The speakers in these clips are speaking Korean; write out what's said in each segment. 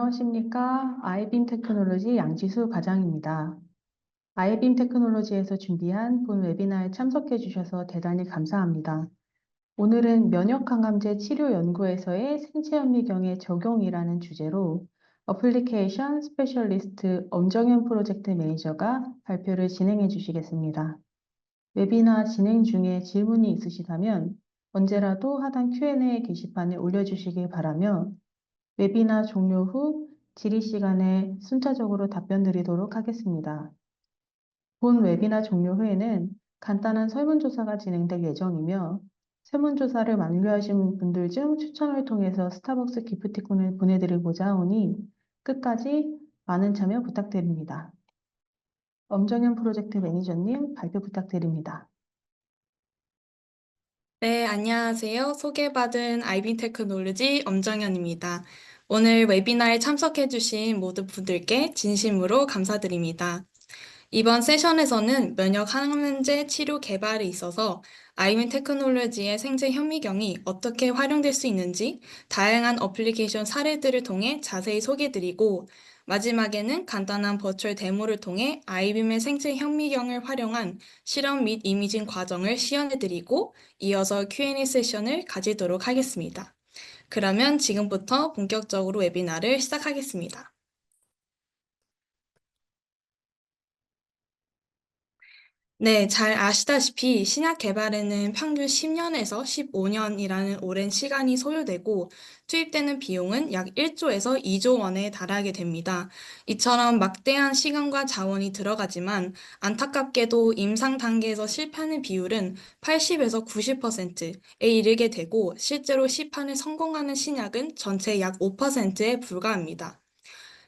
안녕하십니까. 아이빔 테크놀로지 양지수 과장입니다. 아이빔 테크놀로지에서 준비한 본 웨비나에 참석해 주셔서 대단히 감사합니다. 오늘은 면역항암제 치료 연구에서의 생체현미경의 적용이라는 주제로 어플리케이션 스페셜리스트 엄정현 프로젝트 매니저가 발표를 진행해 주시겠습니다. 웨비나 진행 중에 질문이 있으시다면 언제라도 하단 Q&A 게시판에 올려주시길 바라며 웨비나 종료 후 질의 시간에 순차적으로 답변 드리도록 하겠습니다. 본 웨비나 종료 후에는 간단한 설문조사가 진행될 예정이며 설문조사를 완료하신 분들 중 추첨을 통해서 스타벅스 기프티콘을 보내드리고자 하오니 끝까지 많은 참여 부탁드립니다. 엄정현 프로젝트 매니저님 발표 부탁드립니다. 네, 안녕하세요. 소개받은 아이빔 테크놀로지 엄정현입니다. 오늘 웨비나에 참석해주신 모든 분들께 진심으로 감사드립니다. 이번 세션에서는 면역 항암제 치료 개발에 있어서 아이빔 테크놀로지의 생체 현미경이 어떻게 활용될 수 있는지 다양한 어플리케이션 사례들을 통해 자세히 소개드리고 마지막에는 간단한 버추얼 데모를 통해 아이빔의 생체 현미경을 활용한 실험 및 이미징 과정을 시연해드리고 이어서 Q&A 세션을 가지도록 하겠습니다. 그러면 지금부터 본격적으로 웨비나를 시작하겠습니다. 네, 잘 아시다시피 신약 개발에는 평균 10년에서 15년이라는 오랜 시간이 소요되고 투입되는 비용은 약 1조에서 2조 원에 달하게 됩니다. 이처럼 막대한 시간과 자원이 들어가지만 안타깝게도 임상 단계에서 실패하는 비율은 80에서 90%에 이르게 되고 실제로 시판에 성공하는 신약은 전체 약 5%에 불과합니다.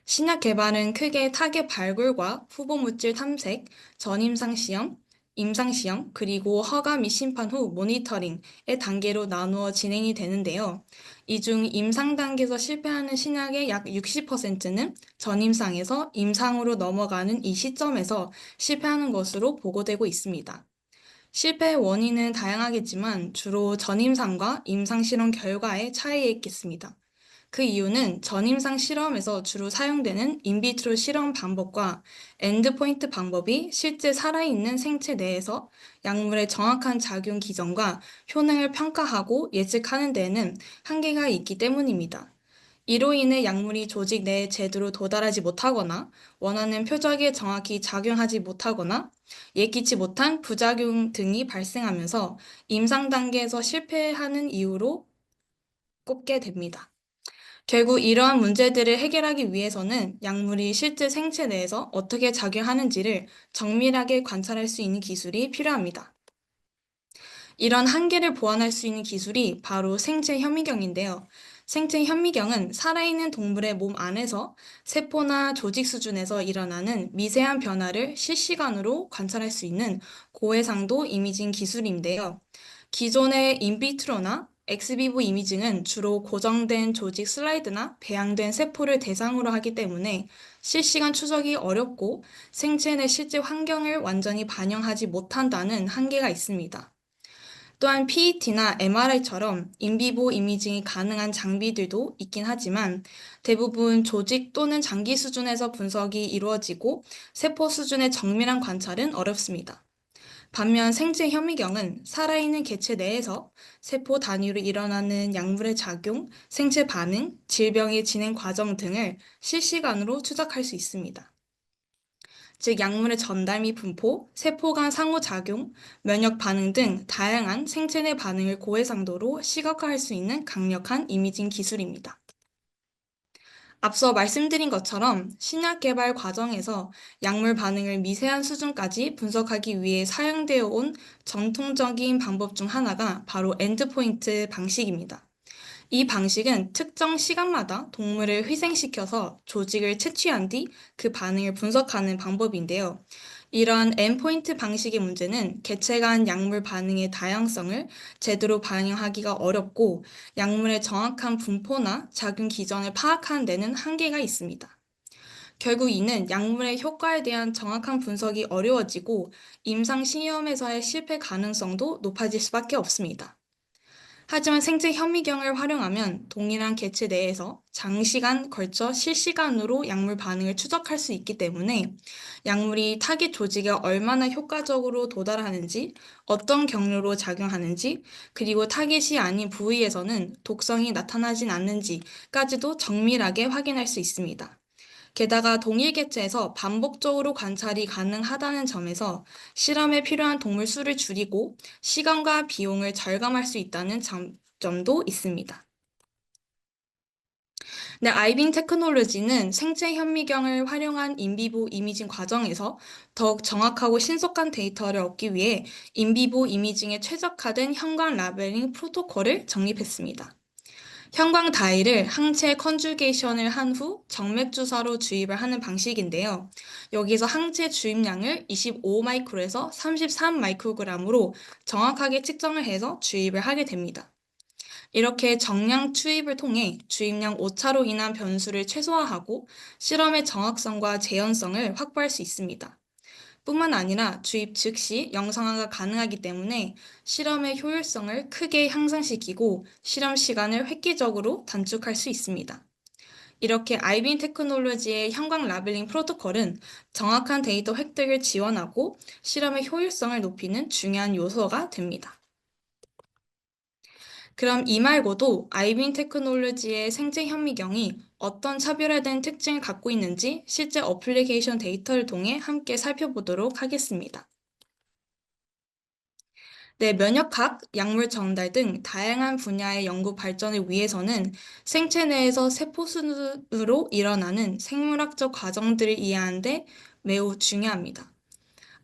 신약 개발은 크게 타겟 발굴과 후보 물질 탐색, 전임상 시험, 임상 시험, 그리고 허가 및 심판 후 모니터링의 단계로 나누어 진행이 되는데요. 이 중 임상 단계에서 실패하는 신약의 약 60%는 전임상에서 임상으로 넘어가는 이 시점에서 실패하는 것으로 보고되고 있습니다. 실패의 원인은 다양하겠지만 주로 전임상과 임상 실험 결과의 차이에 있겠습니다. 그 이유는 전임상 실험에서 주로 사용되는 인비트로 실험 방법과 엔드포인트 방법이 실제 살아있는 생체 내에서 약물의 정확한 작용 기전과 효능을 평가하고 예측하는 데에는 한계가 있기 때문입니다. 이로 인해 약물이 조직 내에 제대로 도달하지 못하거나 원하는 표적에 정확히 작용하지 못하거나 예기치 못한 부작용 등이 발생하면서 임상 단계에서 실패하는 이유로 꼽게 됩니다. 결국 이러한 문제들을 해결하기 위해서는 약물이 실제 생체 내에서 어떻게 작용하는지를 정밀하게 관찰할 수 있는 기술이 필요합니다. 이런 한계를 보완할 수 있는 기술이 바로 생체 현미경인데요. 생체 현미경은 살아있는 동물의 몸 안에서 세포나 조직 수준에서 일어나는 미세한 변화를 실시간으로 관찰할 수 있는 고해상도 이미징 기술인데요. 기존의 인비트로나 엑스비보 이미징은 주로 고정된 조직 슬라이드나 배양된 세포를 대상으로 하기 때문에 실시간 추적이 어렵고 생체 내 실제 환경을 완전히 반영하지 못한다는 한계가 있습니다. 또한 PET나 MRI처럼 인비보 이미징이 가능한 장비들도 있긴 하지만 대부분 조직 또는 장기 수준에서 분석이 이루어지고 세포 수준의 정밀한 관찰은 어렵습니다. 반면 생체 현미경은 살아있는 개체 내에서 세포 단위로 일어나는 약물의 작용, 생체 반응, 질병의 진행 과정 등을 실시간으로 추적할 수 있습니다. 즉 약물의 전달 및 분포, 세포 간 상호작용, 면역 반응 등 다양한 생체 내 반응을 고해상도로 시각화할 수 있는 강력한 이미징 기술입니다. 앞서 말씀드린 것처럼 신약 개발 과정에서 약물 반응을 미세한 수준까지 분석하기 위해 사용되어 온 전통적인 방법 중 하나가 바로 엔드포인트 방식입니다. 이 방식은 특정 시간마다 동물을 희생시켜서 조직을 채취한 뒤 그 반응을 분석하는 방법인데요. 이러한 엔포인트 방식의 문제는 개체 간 약물 반응의 다양성을 제대로 반영하기가 어렵고 약물의 정확한 분포나 작용 기전을 파악하는 데는 한계가 있습니다. 결국 이는 약물의 효과에 대한 정확한 분석이 어려워지고 임상 시험에서의 실패 가능성도 높아질 수밖에 없습니다. 하지만 생체 현미경을 활용하면 동일한 개체 내에서 장시간 걸쳐 실시간으로 약물 반응을 추적할 수 있기 때문에 약물이 타깃 조직에 얼마나 효과적으로 도달하는지, 어떤 경로로 작용하는지, 그리고 타깃이 아닌 부위에서는 독성이 나타나진 않는지까지도 정밀하게 확인할 수 있습니다. 게다가 동일 개체에서 반복적으로 관찰이 가능하다는 점에서 실험에 필요한 동물 수를 줄이고 시간과 비용을 절감할 수 있다는 장점도 있습니다. 네, 아이빙 테크놀로지는 생체 현미경을 활용한 인비보 이미징 과정에서 더욱 정확하고 신속한 데이터를 얻기 위해 인비보 이미징에 최적화된 형광 라벨링 프로토콜을 정립했습니다. 형광 다이를 항체 컨주게이션을 한 후 정맥 주사로 주입을 하는 방식인데요. 여기서 항체 주입량을 25마이크로에서 33마이크로그램으로 정확하게 측정을 해서 주입을 하게 됩니다. 이렇게 정량 투입을 통해 주입량 오차로 인한 변수를 최소화하고 실험의 정확성과 재현성을 확보할 수 있습니다. 뿐만 아니라 주입 즉시 영상화가 가능하기 때문에 실험의 효율성을 크게 향상시키고 실험 시간을 획기적으로 단축할 수 있습니다. 이렇게 아이빈 테크놀로지의 형광 라벨링 프로토콜은 정확한 데이터 획득을 지원하고 실험의 효율성을 높이는 중요한 요소가 됩니다. 그럼 이 말고도 아이빈 테크놀로지의 생체 현미경이 어떤 차별화된 특징을 갖고 있는지 실제 어플리케이션 데이터를 통해 함께 살펴보도록 하겠습니다. 네, 면역학, 약물 전달 등 다양한 분야의 연구 발전을 위해서는 생체 내에서 세포 순으로 일어나는 생물학적 과정들을 이해하는 데 매우 중요합니다.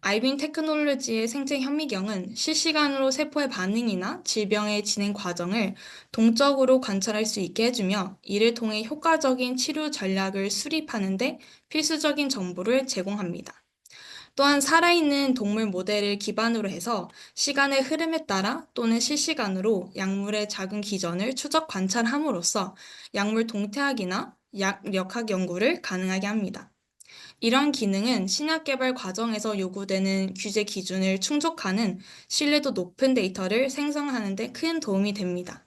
아이빙 테크놀로지의 생체 현미경은 실시간으로 세포의 반응이나 질병의 진행 과정을 동적으로 관찰할 수 있게 해주며 이를 통해 효과적인 치료 전략을 수립하는 데 필수적인 정보를 제공합니다. 또한 살아있는 동물 모델을 기반으로 해서 시간의 흐름에 따라 또는 실시간으로 약물의 작용 기전을 추적 관찰함으로써 약물 동태학이나 약력학 연구를 가능하게 합니다. 이런 기능은 신약 개발 과정에서 요구되는 규제 기준을 충족하는 신뢰도 높은 데이터를 생성하는 데 큰 도움이 됩니다.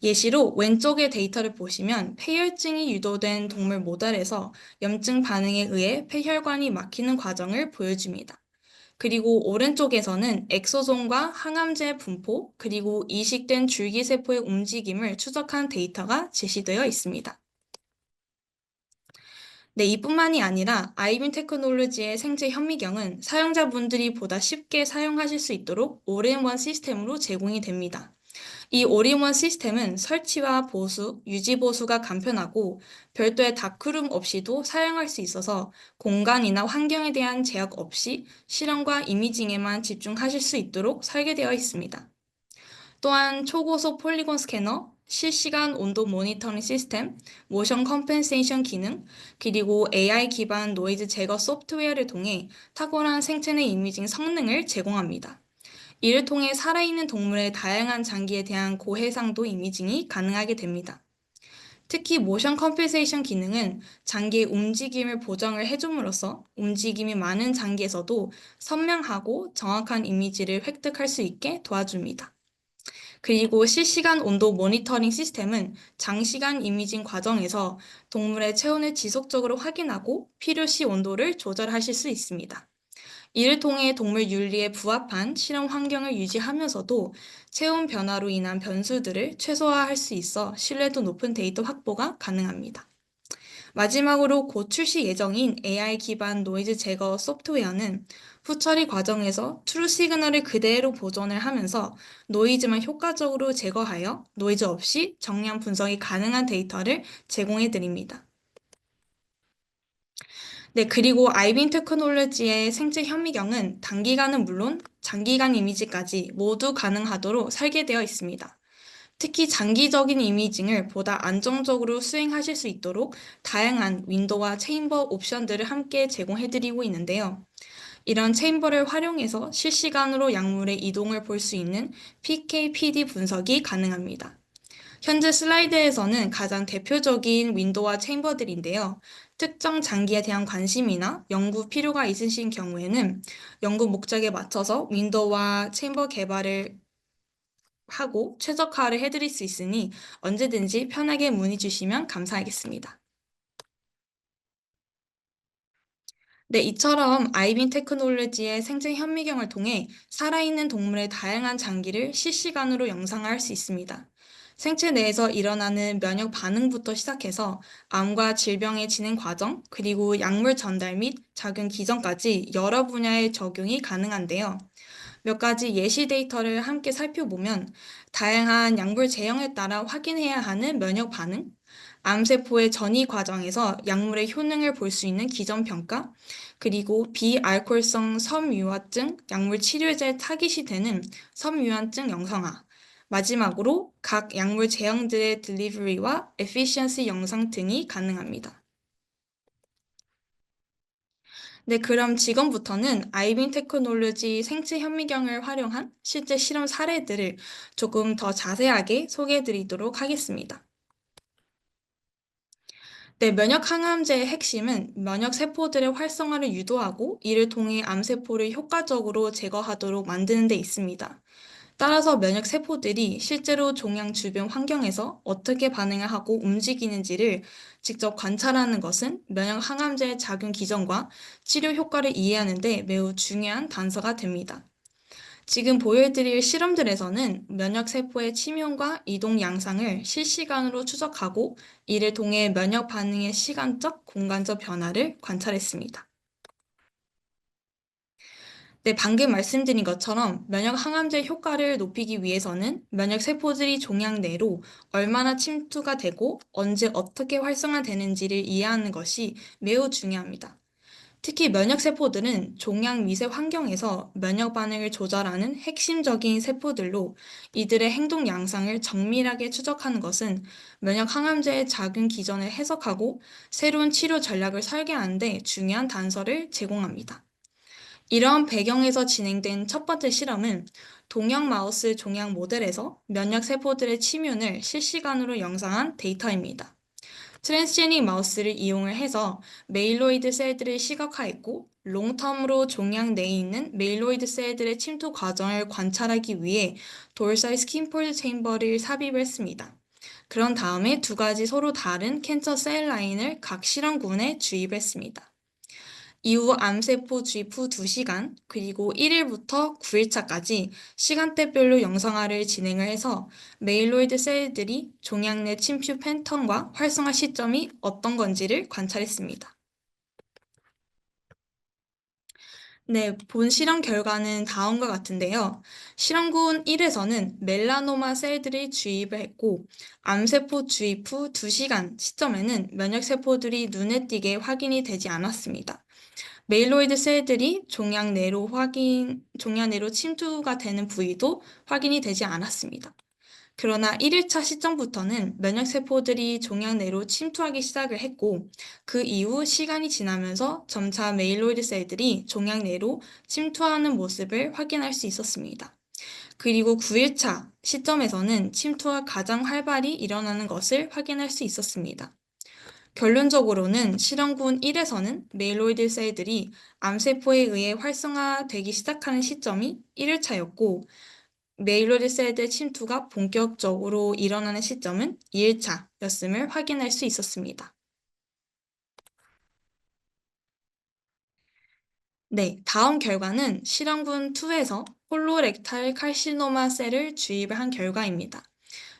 예시로 왼쪽의 데이터를 보시면 폐혈증이 유도된 동물 모델에서 염증 반응에 의해 폐혈관이 막히는 과정을 보여줍니다. 그리고 오른쪽에서는 엑소솜과 항암제 분포, 그리고 이식된 줄기세포의 움직임을 추적한 데이터가 제시되어 있습니다. 네, 이뿐만이 아니라 아이빈 테크놀로지의 생체 현미경은 사용자분들이 보다 쉽게 사용하실 수 있도록 올인원 시스템으로 제공이 됩니다. 이 올인원 시스템은 설치와 보수, 유지 보수가 간편하고 별도의 다크룸 없이도 사용할 수 있어서 공간이나 환경에 대한 제약 없이 실험과 이미징에만 집중하실 수 있도록 설계되어 있습니다. 또한 초고속 폴리곤 스캐너, 실시간 온도 모니터링 시스템, 모션 컴펜세이션 기능, 그리고 AI 기반 노이즈 제거 소프트웨어를 통해 탁월한 생체 내 이미징 성능을 제공합니다. 이를 통해 살아있는 동물의 다양한 장기에 대한 고해상도 이미징이 가능하게 됩니다. 특히 모션 컴펜세이션 기능은 장기의 움직임을 보정을 해줌으로써 움직임이 많은 장기에서도 선명하고 정확한 이미지를 획득할 수 있게 도와줍니다. 그리고 실시간 온도 모니터링 시스템은 장시간 이미징 과정에서 동물의 체온을 지속적으로 확인하고 필요시 온도를 조절하실 수 있습니다. 이를 통해 동물 윤리에 부합한 실험 환경을 유지하면서도 체온 변화로 인한 변수들을 최소화할 수 있어 신뢰도 높은 데이터 확보가 가능합니다. 마지막으로 곧 출시 예정인 AI 기반 노이즈 제거 소프트웨어는 후처리 과정에서 트루 시그널을 그대로 보존을 하면서 노이즈만 효과적으로 제거하여 노이즈 없이 정량 분석이 가능한 데이터를 제공해 드립니다. 네, 그리고 아이빈 테크놀로지의 생체 현미경은 단기간은 물론 장기간 이미지까지 모두 가능하도록 설계되어 있습니다. 특히 장기적인 이미징을 보다 안정적으로 수행하실 수 있도록 다양한 윈도우와 체인버 옵션들을 함께 제공해드리고 있는데요. 이런 체인버를 활용해서 실시간으로 약물의 이동을 볼 수 있는 PK/PD 분석이 가능합니다. 현재 슬라이드에서는 가장 대표적인 윈도우와 체인버들인데요. 특정 장기에 대한 관심이나 연구 필요가 있으신 경우에는 연구 목적에 맞춰서 윈도우와 체인버 개발을 하고 최적화를 해드릴 수 있으니 언제든지 편하게 문의 주시면 감사하겠습니다. 네, 이처럼 아이빈 테크놀로지의 생체 현미경을 통해 살아있는 동물의 다양한 장기를 실시간으로 영상화할 수 있습니다. 생체 내에서 일어나는 면역 반응부터 시작해서 암과 질병의 진행 과정, 그리고 약물 전달 및 작용 기전까지 여러 분야의 적용이 가능한데요. 몇 가지 예시 데이터를 함께 살펴보면 다양한 약물 제형에 따라 확인해야 하는 면역 반응, 암세포의 전이 과정에서 약물의 효능을 볼 수 있는 기전 평가, 그리고 비알코올성 섬유화증 약물 치료제 타깃이 되는 섬유화증 영상화, 마지막으로 각 약물 제형들의 딜리버리와 에피시언시 영상 등이 가능합니다. 네, 그럼 지금부터는 아이빙 테크놀로지 생체 현미경을 활용한 실제 실험 사례들을 조금 더 자세하게 소개해 드리도록 하겠습니다. 네, 면역 항암제의 핵심은 면역 세포들의 활성화를 유도하고 이를 통해 암세포를 효과적으로 제거하도록 만드는 데 있습니다. 따라서 면역 세포들이 실제로 종양 주변 환경에서 어떻게 반응을 하고 움직이는지를 직접 관찰하는 것은 면역 항암제의 작용 기전과 치료 효과를 이해하는 데 매우 중요한 단서가 됩니다. 지금 보여드릴 실험들에서는 면역 세포의 침용과 이동 양상을 실시간으로 추적하고 이를 통해 면역 반응의 시간적, 공간적 변화를 관찰했습니다. 네, 방금 말씀드린 것처럼 면역 항암제 효과를 높이기 위해서는 면역 세포들이 종양 내로 얼마나 침투가 되고 언제 어떻게 활성화되는지를 이해하는 것이 매우 중요합니다. 특히 면역 세포들은 종양 미세 환경에서 면역 반응을 조절하는 핵심적인 세포들로 이들의 행동 양상을 정밀하게 추적하는 것은 면역 항암제의 작용 기전을 해석하고 새로운 치료 전략을 설계하는 데 중요한 단서를 제공합니다. 이러한 배경에서 진행된 첫 번째 실험은 동형 마우스 종양 모델에서 면역 세포들의 침윤을 실시간으로 영상한 데이터입니다. 트랜스제닉 마우스를 이용을 해서 메일로이드 셀들을 시각화했고 롱텀으로 종양 내에 있는 메일로이드 셀들의 침투 과정을 관찰하기 위해 돌사이 스킨폴드 체인버를 삽입했습니다. 그런 다음에 두 가지 서로 다른 캔서 셀 라인을 각 실험군에 주입했습니다. 이후 암세포 주입 후 2시간, 그리고 1일부터 9일차까지 시간대별로 영상화를 진행을 해서 메일로이드 셀들이 종양 내 침투 패턴과 활성화 시점이 어떤 건지를 관찰했습니다. 네, 본 실험 결과는 다음과 같은데요. 실험군 1에서는 멜라노마 셀들이 주입을 했고, 암세포 주입 후 2시간 시점에는 면역세포들이 눈에 띄게 확인이 되지 않았습니다. 메일로이드 셀들이 종양 내로 침투가 되는 부위도 확인이 되지 않았습니다. 그러나 1일차 시점부터는 면역세포들이 종양 내로 침투하기 시작을 했고, 그 이후 시간이 지나면서 점차 메일로이드 셀들이 종양 내로 침투하는 모습을 확인할 수 있었습니다. 그리고 9일차 시점에서는 침투가 가장 활발히 일어나는 것을 확인할 수 있었습니다. 결론적으로는 실험군 1에서는 메일로이드 셀들이 암세포에 의해 활성화되기 시작하는 시점이 1일차였고, 메일로이드 셀들 침투가 본격적으로 일어나는 시점은 2일차였음을 확인할 수 있었습니다. 네, 다음 결과는 실험군 2에서 콜로렉탈 칼시노마 셀을 주입을 한 결과입니다.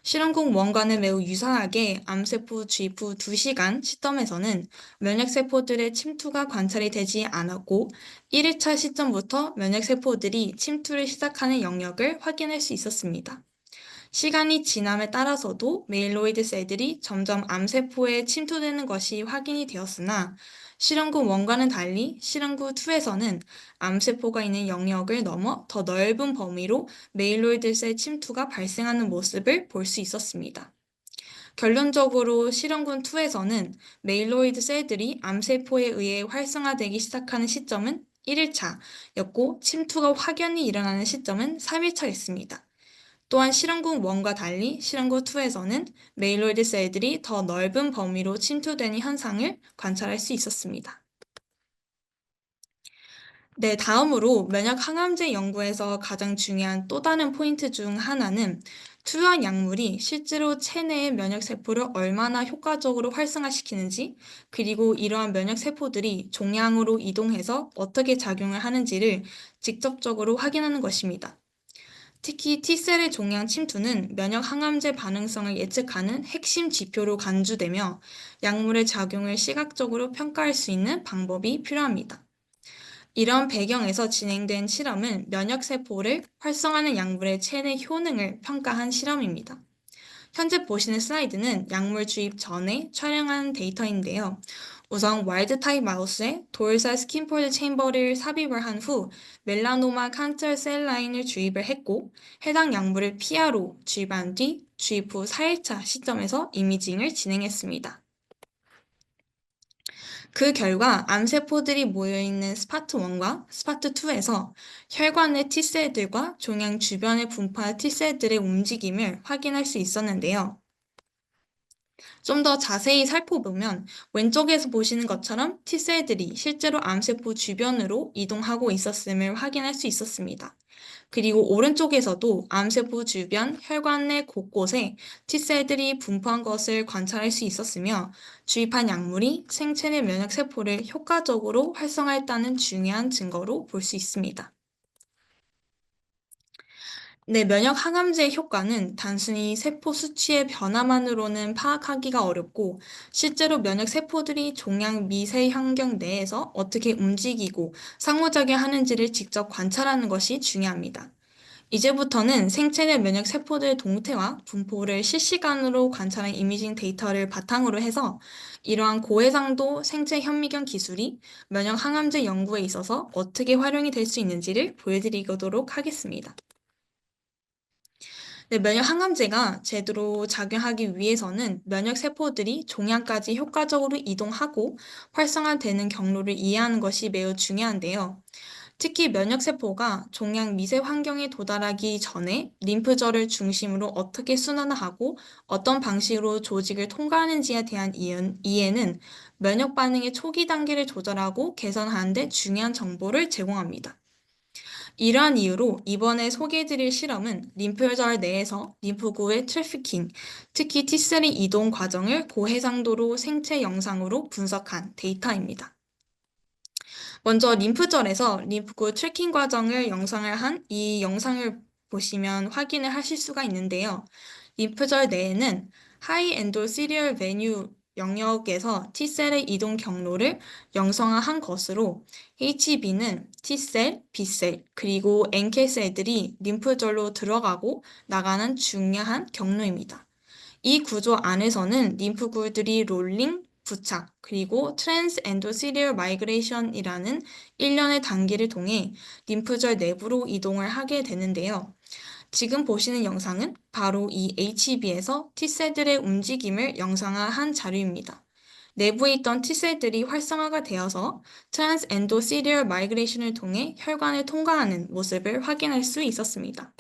실험국 1과는 매우 유사하게 암세포 주입 후 2시간 시점에서는 면역세포들의 침투가 관찰이 되지 않았고 1일차 시점부터 면역세포들이 침투를 시작하는 영역을 확인할 수 있었습니다. 시간이 지남에 따라서도 메일로이드 셀들이 점점 암세포에 침투되는 것이 확인이 되었으나 실험국 1과는 달리 실험국 2에서는 암세포가 있는 영역을 넘어 더 넓은 범위로 메일로이드 셀 침투가 발생하는 모습을 볼 수 있었습니다. 결론적으로 실험군 2에서는 메일로이드 셀들이 암세포에 의해 활성화되기 시작하는 시점은 1일차였고 침투가 확연히 일어나는 시점은 3일차였습니다. 또한 실험국 1과 달리 실험국 2에서는 메일로이드 셀들이 더 넓은 범위로 침투되는 현상을 관찰할 수 있었습니다. 네, 다음으로 면역 항암제 연구에서 가장 중요한 또 다른 포인트 중 하나는 투여한 약물이 실제로 체내의 면역 세포를 얼마나 효과적으로 활성화시키는지, 그리고 이러한 면역 세포들이 종양으로 이동해서 어떻게 작용을 하는지를 직접적으로 확인하는 것입니다. 특히 T셀의 종양 침투는 면역 항암제 반응성을 예측하는 핵심 지표로 간주되며 약물의 작용을 시각적으로 평가할 수 있는 방법이 필요합니다. 이런 배경에서 진행된 실험은 면역세포를 활성화하는 약물의 체내 효능을 평가한 실험입니다. 현재 보시는 슬라이드는 약물 주입 전에 촬영한 데이터인데요. 우선 와일드 타입 마우스에 도르살 스킨폴드 체인버를 삽입을 한 후 멜라노마 칸cer 셀 라인을 주입을 했고, 해당 약물을 PR로 주입한 뒤 주입 후 4일차 시점에서 이미징을 진행했습니다. 그 결과 암세포들이 모여있는 스파트1과 스파트2에서 혈관 내 T셀들과 종양 주변에 분포한 T셀들의 움직임을 확인할 수 있었는데요. 좀 더 자세히 살펴보면 왼쪽에서 보시는 것처럼 T셀들이 실제로 암세포 주변으로 이동하고 있었음을 확인할 수 있었습니다. 그리고 오른쪽에서도 암세포 주변 혈관 내 곳곳에 T셀들이 분포한 것을 관찰할 수 있었으며, 주입한 약물이 생체 내 면역세포를 효과적으로 활성화했다는 중요한 증거로 볼 수 있습니다. 네, 면역 항암제의 효과는 단순히 세포 수치의 변화만으로는 파악하기가 어렵고, 실제로 면역 세포들이 종양 미세 환경 내에서 어떻게 움직이고 상호작용하는지를 직접 관찰하는 것이 중요합니다. 이제부터는 생체 내 면역 세포들의 동태와 분포를 실시간으로 관찰한 이미징 데이터를 바탕으로 해서 이러한 고해상도 생체 현미경 기술이 면역 항암제 연구에 있어서 어떻게 활용이 될 수 있는지를 보여드리도록 하겠습니다. 네, 면역 항암제가 제대로 작용하기 위해서는 면역 세포들이 종양까지 효과적으로 이동하고 활성화되는 경로를 이해하는 것이 매우 중요한데요. 특히 면역세포가 종양 미세 환경에 도달하기 전에 림프절을 중심으로 어떻게 순환하고 어떤 방식으로 조직을 통과하는지에 대한 이해는 면역 반응의 초기 단계를 조절하고 개선하는 데 중요한 정보를 제공합니다. 이러한 이유로 이번에 소개해드릴 실험은 림프절 내에서 림프구의 트래피킹, 특히 T셀의 이동 과정을 고해상도로 생체 영상으로 분석한 데이터입니다. 먼저 림프절에서 림프구 트래킹 과정을 영상을 한 이 영상을 보시면 확인을 하실 수가 있는데요. 림프절 내에는 하이 엔도시리얼 베뉴 영역에서 T셀의 이동 경로를 영상화한 것으로 HB는 T셀, B셀, 그리고 NK셀들이 림프절로 들어가고 나가는 중요한 경로입니다. 이 구조 안에서는 림프구들이 롤링, 부착, 그리고 트랜스 엔도시리얼 마이그레이션이라는 일련의 단계를 통해 림프절 내부로 이동을 하게 되는데요. 지금 보시는 영상은 바로 이 HB에서 T셀들의 움직임을 영상화한 자료입니다. 내부에 있던 T셀들이 활성화가 되어서 트랜스 엔도시리얼 마이그레이션을 통해 혈관을 통과하는 모습을 확인할 수 있었습니다.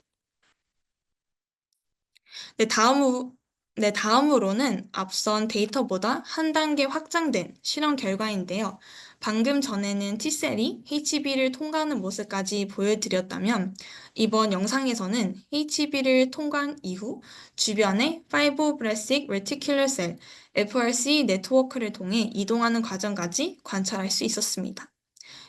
네, 다음으로는 앞선 데이터보다 한 단계 확장된 실험 결과인데요. 방금 전에는 T셀이 HB를 통과하는 모습까지 보여드렸다면, 이번 영상에서는 HB를 통과한 이후 주변의 Fibroblastic Reticular Cell, FRC 네트워크를 통해 이동하는 과정까지 관찰할 수 있었습니다.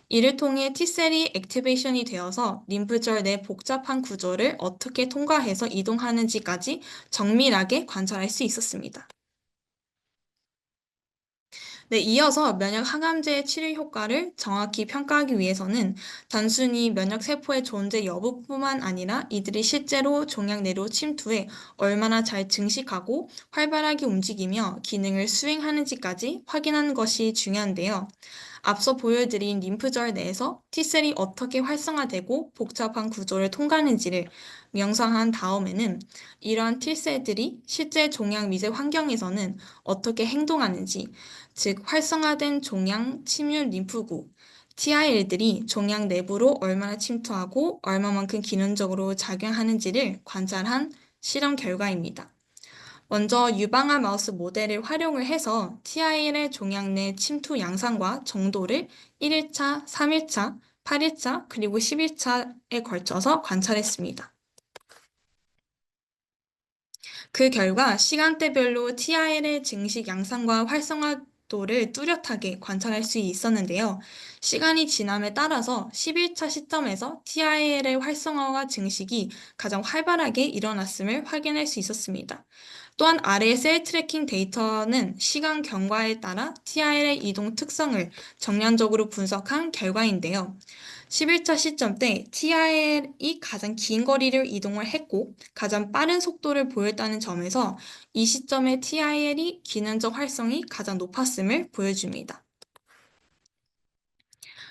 이를 통해 T셀이 액티베이션이 되어서 림프절 내 복잡한 구조를 어떻게 통과해서 이동하는지까지 정밀하게 관찰할 수 있었습니다. 네, 이어서 면역 항암제의 치료 효과를 정확히 평가하기 위해서는 단순히 면역 세포의 존재 여부뿐만 아니라 이들이 실제로 종양 내로 침투해 얼마나 잘 증식하고 활발하게 움직이며 기능을 수행하는지까지 확인하는 것이 중요한데요. 앞서 보여드린 림프절 내에서 T셀이 어떻게 활성화되고 복잡한 구조를 통과하는지를 명상한 다음에는 이러한 T셀들이 실제 종양 미세 환경에서는 어떻게 행동하는지, 즉 활성화된 종양 침윤 림프구, TIL들이 종양 내부로 얼마나 침투하고 얼마만큼 기능적으로 작용하는지를 관찰한 실험 결과입니다. 먼저 유방암 마우스 모델을 활용을 해서 TIL의 종양 내 침투 양상과 정도를 1일차, 3일차, 8일차 그리고 10일차에 걸쳐서 관찰했습니다. 그 결과 시간대별로 TRL의 증식 양상과 활성화도를 뚜렷하게 관찰할 수 있었는데요. 시간이 지남에 따라서 11차 시점에서 TRL의 활성화와 증식이 가장 활발하게 일어났음을 확인할 수 있었습니다. 또한 아래의 셀 트래킹 데이터는 시간 경과에 따라 TRL의 이동 특성을 정량적으로 분석한 결과인데요. 11차 시점 때 TRL이 가장 긴 거리를 이동을 했고 가장 빠른 속도를 보였다는 점에서 이 시점의 TRL이 기능적 활성이 가장 높았음을 보여줍니다.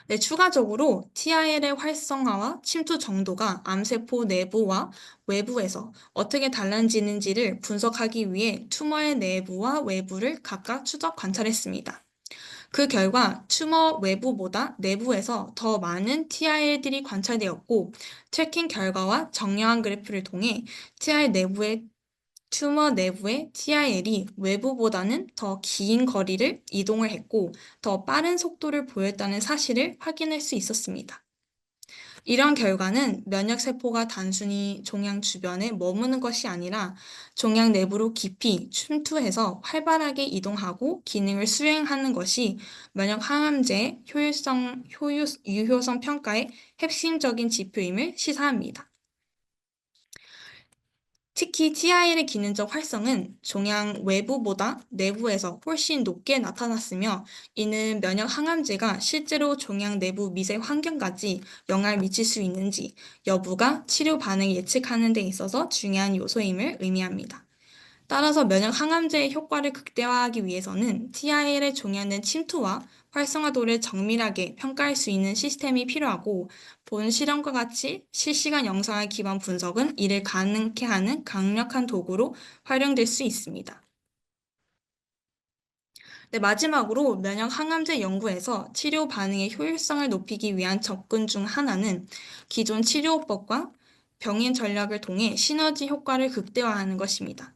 네, 추가적으로 TRL의 활성화와 침투 정도가 암세포 내부와 외부에서 어떻게 달라지는지를 분석하기 위해 튜머의 내부와 외부를 각각 추적 관찰했습니다. 그 결과 튜머 외부보다 내부에서 더 많은 TRL들이 관찰되었고, 트래킹 결과와 정량한 그래프를 통해 튜머 내부의 TRL이 외부보다는 더 긴 거리를 이동을 했고, 더 빠른 속도를 보였다는 사실을 확인할 수 있었습니다. 이런 결과는 면역세포가 단순히 종양 주변에 머무는 것이 아니라 종양 내부로 깊이 침투해서 활발하게 이동하고 기능을 수행하는 것이 면역 항암제의 유효성 평가의 핵심적인 지표임을 시사합니다. 특히 TRL의 기능적 활성은 종양 외부보다 내부에서 훨씬 높게 나타났으며, 이는 면역 항암제가 실제로 종양 내부 미세 환경까지 영향을 미칠 수 있는지 여부가 치료 반응을 예측하는 데 있어서 중요한 요소임을 의미합니다. 따라서 면역 항암제의 효과를 극대화하기 위해서는 TRL의 종양된 침투와 활성화도를 정밀하게 평가할 수 있는 시스템이 필요하고, 본 실험과 같이 실시간 영상을 기반 분석은 이를 가능케 하는 강력한 도구로 활용될 수 있습니다. 네, 마지막으로 면역 항암제 연구에서 치료 반응의 효율성을 높이기 위한 접근 중 하나는 기존 치료법과 병인 전략을 통해 시너지 효과를 극대화하는 것입니다.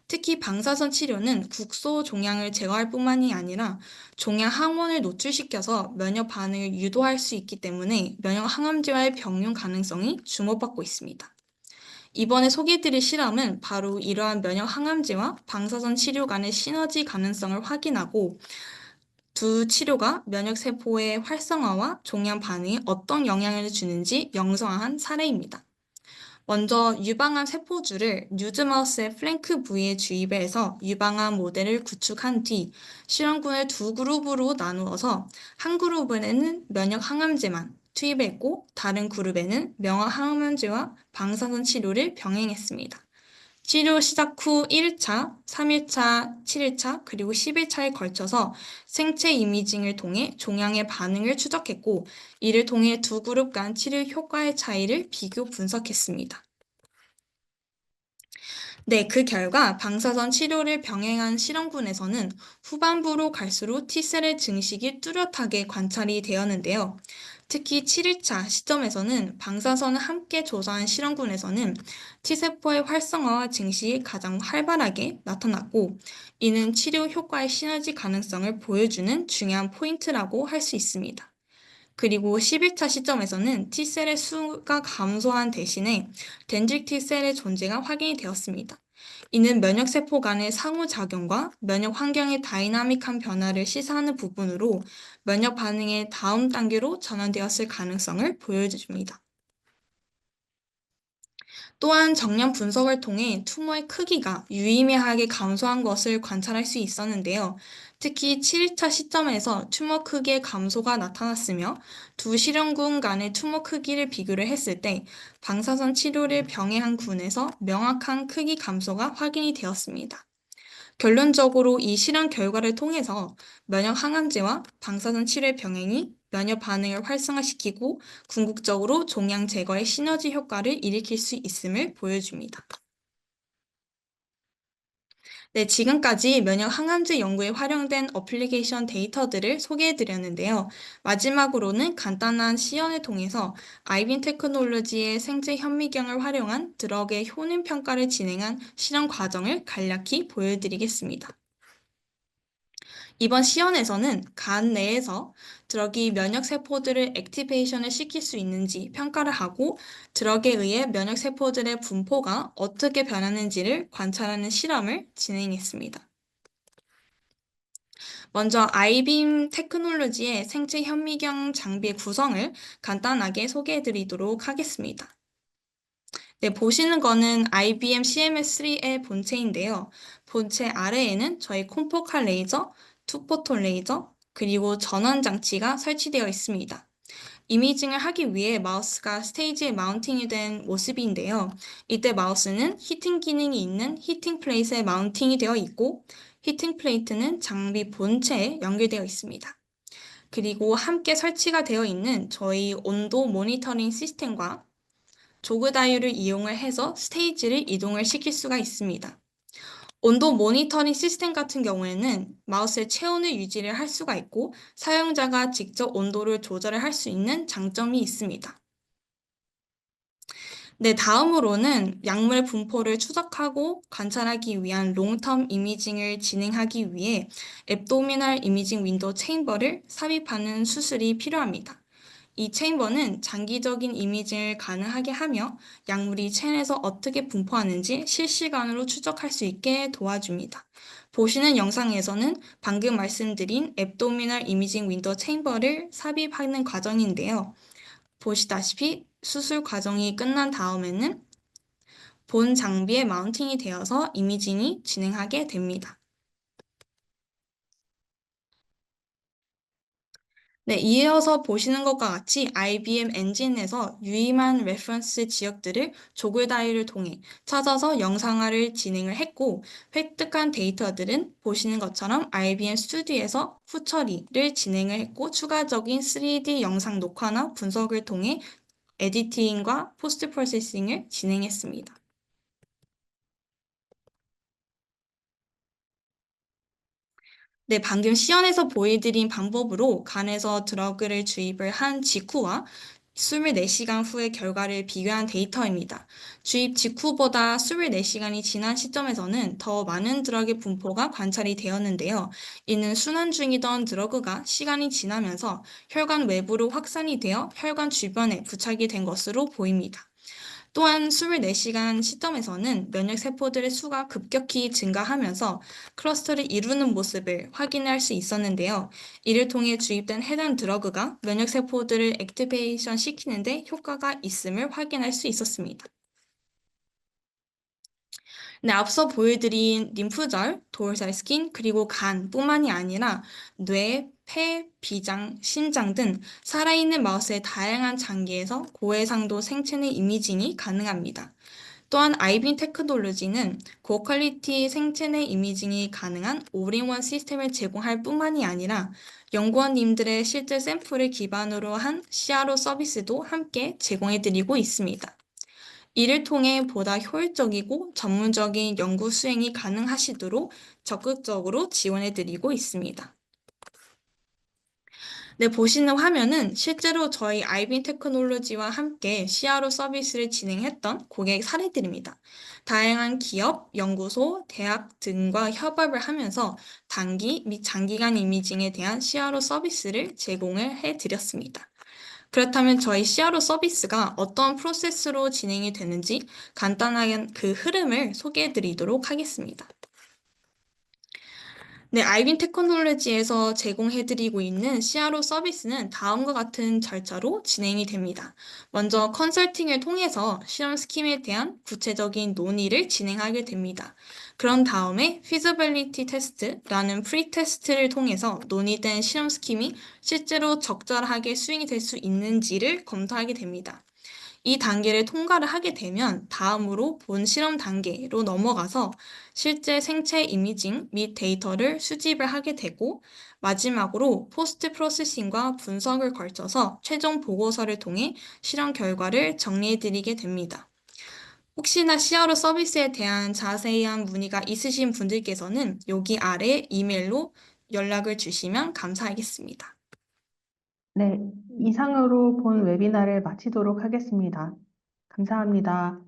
특히 방사선 치료는 국소 종양을 제거할 뿐만이 아니라 종양 항원을 노출시켜서 면역 반응을 유도할 수 있기 때문에 면역 항암제와의 병용 가능성이 주목받고 있습니다. 이번에 소개해드릴 실험은 바로 이러한 면역 항암제와 방사선 치료 간의 시너지 가능성을 확인하고, 두 치료가 면역 세포의 활성화와 종양 반응에 어떤 영향을 주는지 명성한 사례입니다. 먼저 유방암 세포주를 뉴즈마우스의 플랭크 부위에 주입해서 유방암 모델을 구축한 뒤 실험군을 두 그룹으로 나누어서 한 그룹에는 면역 항암제만 투입했고, 다른 그룹에는 면역 항암제와 방사선 치료를 병행했습니다. 치료 시작 후 1차, 3일차, 7일차, 그리고 10일차에 걸쳐서 생체 이미징을 통해 종양의 반응을 추적했고, 이를 통해 두 그룹 간 치료 효과의 차이를 비교 분석했습니다. 네, 그 결과 방사선 치료를 병행한 실험군에서는 후반부로 갈수록 T셀의 증식이 뚜렷하게 관찰이 되었는데요. 특히 7일차 시점에서는 방사선을 함께 조사한 실험군에서는 T세포의 활성화와 증식이 가장 활발하게 나타났고, 이는 치료 효과의 시너지 가능성을 보여주는 중요한 포인트라고 할 수 있습니다. 그리고 11차 시점에서는 T셀의 수가 감소한 대신에 덴드릭 T셀의 존재가 확인이 되었습니다. 이는 면역세포 간의 상호작용과 면역 환경의 다이나믹한 변화를 시사하는 부분으로 면역 반응의 다음 단계로 전환되었을 가능성을 보여줍니다. 또한 정량 분석을 통해 튜머의 크기가 유의미하게 감소한 것을 관찰할 수 있었는데요. 특히 7일차 시점에서 튜머 크기의 감소가 나타났으며, 두 실험군 간의 튜머 크기를 비교를 했을 때 방사선 치료를 병행한 군에서 명확한 크기 감소가 확인이 되었습니다. 결론적으로 이 실험 결과를 통해서 면역 항암제와 방사선 치료의 병행이 면역 반응을 활성화시키고 궁극적으로 종양 제거의 시너지 효과를 일으킬 수 있음을 보여줍니다. 네, 지금까지 면역 항암제 연구에 활용된 어플리케이션 데이터들을 소개해드렸는데요. 마지막으로는 간단한 시연을 통해서 아이빈 테크놀로지의 생체 현미경을 활용한 드럭의 효능 평가를 진행한 실험 과정을 간략히 보여드리겠습니다. 이번 시연에서는 간 내에서 드럭이 면역 세포들을 액티베이션을 시킬 수 있는지 평가를 하고 드럭에 의해 면역 세포들의 분포가 어떻게 변하는지를 관찰하는 실험을 진행했습니다. 먼저 아이빔 테크놀로지의 생체 현미경 장비의 구성을 간단하게 소개해 드리도록 하겠습니다. 네, 보시는 거는 IBM CMS3의 본체인데요. 본체 아래에는 저희 콤포칼 레이저, 투포톤 레이저, 그리고 전원 장치가 설치되어 있습니다. 이미징을 하기 위해 마우스가 스테이지에 마운팅이 된 모습인데요. 이때 마우스는 히팅 기능이 있는 히팅 플레이트에 마운팅이 되어 있고, 히팅 플레이트는 장비 본체에 연결되어 있습니다. 그리고 함께 설치가 되어 있는 저희 온도 모니터링 시스템과 조그 다이얼을 이용을 해서 스테이지를 이동을 시킬 수가 있습니다. 온도 모니터링 시스템 같은 경우에는 마우스의 체온을 유지를 할 수가 있고 사용자가 직접 온도를 조절을 할 수 있는 장점이 있습니다. 네, 다음으로는 약물 분포를 추적하고 관찰하기 위한 롱텀 이미징을 진행하기 위해 앱도미널 이미징 윈도우 체인버를 삽입하는 수술이 필요합니다. 이 체인버는 장기적인 이미징을 가능하게 하며 약물이 체내에서 어떻게 분포하는지 실시간으로 추적할 수 있게 도와줍니다. 보시는 영상에서는 방금 말씀드린 앱도미널 이미징 윈도우 체인버를 삽입하는 과정인데요. 보시다시피 수술 과정이 끝난 다음에는 본 장비에 마운팅이 되어서 이미징이 진행하게 됩니다. 네, 이어서 보시는 것과 같이 IBM 엔진에서 유의만 레퍼런스 지역들을 조글 다이를 통해 찾아서 영상화를 진행을 했고, 획득한 데이터들은 보시는 것처럼 IBM 스튜디오에서 후처리를 진행을 했고, 추가적인 3D 영상 녹화나 분석을 통해 에디팅과 포스트 프로세싱을 진행했습니다. 네, 방금 시연에서 보여드린 방법으로 간에서 드러그를 주입을 한 직후와 24시간 후의 결과를 비교한 데이터입니다. 주입 직후보다 24시간이 지난 시점에서는 더 많은 드러그의 분포가 관찰이 되었는데요. 이는 순환 중이던 드러그가 시간이 지나면서 혈관 외부로 확산이 되어 혈관 주변에 부착이 된 것으로 보입니다. 또한 24시간 시점에서는 면역 세포들의 수가 급격히 증가하면서 클러스터를 이루는 모습을 확인할 수 있었는데요. 이를 통해 주입된 해당 드러그가 면역 세포들을 액티베이션 시키는 데 효과가 있음을 확인할 수 있었습니다. 네, 앞서 보여드린 림프절, 도르살 스킨, 그리고 간뿐만이 아니라 뇌, 폐, 비장, 심장 등 살아있는 마우스의 다양한 장기에서 고해상도 생체 내 이미징이 가능합니다. 또한 아이빔 테크놀로지는 고퀄리티 생체 내 이미징이 가능한 올인원 시스템을 제공할 뿐만이 아니라 연구원님들의 실제 샘플을 기반으로 한 CRO 서비스도 함께 제공해드리고 있습니다. 이를 통해 보다 효율적이고 전문적인 연구 수행이 가능하시도록 적극적으로 지원해드리고 있습니다. 네, 보시는 화면은 실제로 저희 아이빔 테크놀로지와 함께 CRO 서비스를 진행했던 고객 사례들입니다. 다양한 기업, 연구소, 대학 등과 협업을 하면서 단기 및 장기간 이미징에 대한 CRO 서비스를 제공을 해드렸습니다. 그렇다면 저희 CRO 서비스가 어떤 프로세스로 진행이 되는지 간단한 그 흐름을 소개해 드리도록 하겠습니다. 네, 아이빔 테크놀로지에서 제공해드리고 있는 CRO 서비스는 다음과 같은 절차로 진행이 됩니다. 먼저 컨설팅을 통해서 실험 스킴에 대한 구체적인 논의를 진행하게 됩니다. 그런 다음에 feasibility test라는 프리테스트를 통해서 논의된 실험 스킴이 실제로 적절하게 수행이 될 수 있는지를 검토하게 됩니다. 이 단계를 통과를 하게 되면 다음으로 본 실험 단계로 넘어가서 실제 생체 이미징 및 데이터를 수집을 하게 되고 마지막으로 포스트 프로세싱과 분석을 걸쳐서 최종 보고서를 통해 실험 결과를 정리해드리게 됩니다. 혹시나 CRO 서비스에 대한 자세한 문의가 있으신 분들께서는 여기 아래 이메일로 연락을 주시면 감사하겠습니다. 네, 이상으로 본 웨비나를 마치도록 하겠습니다. 감사합니다.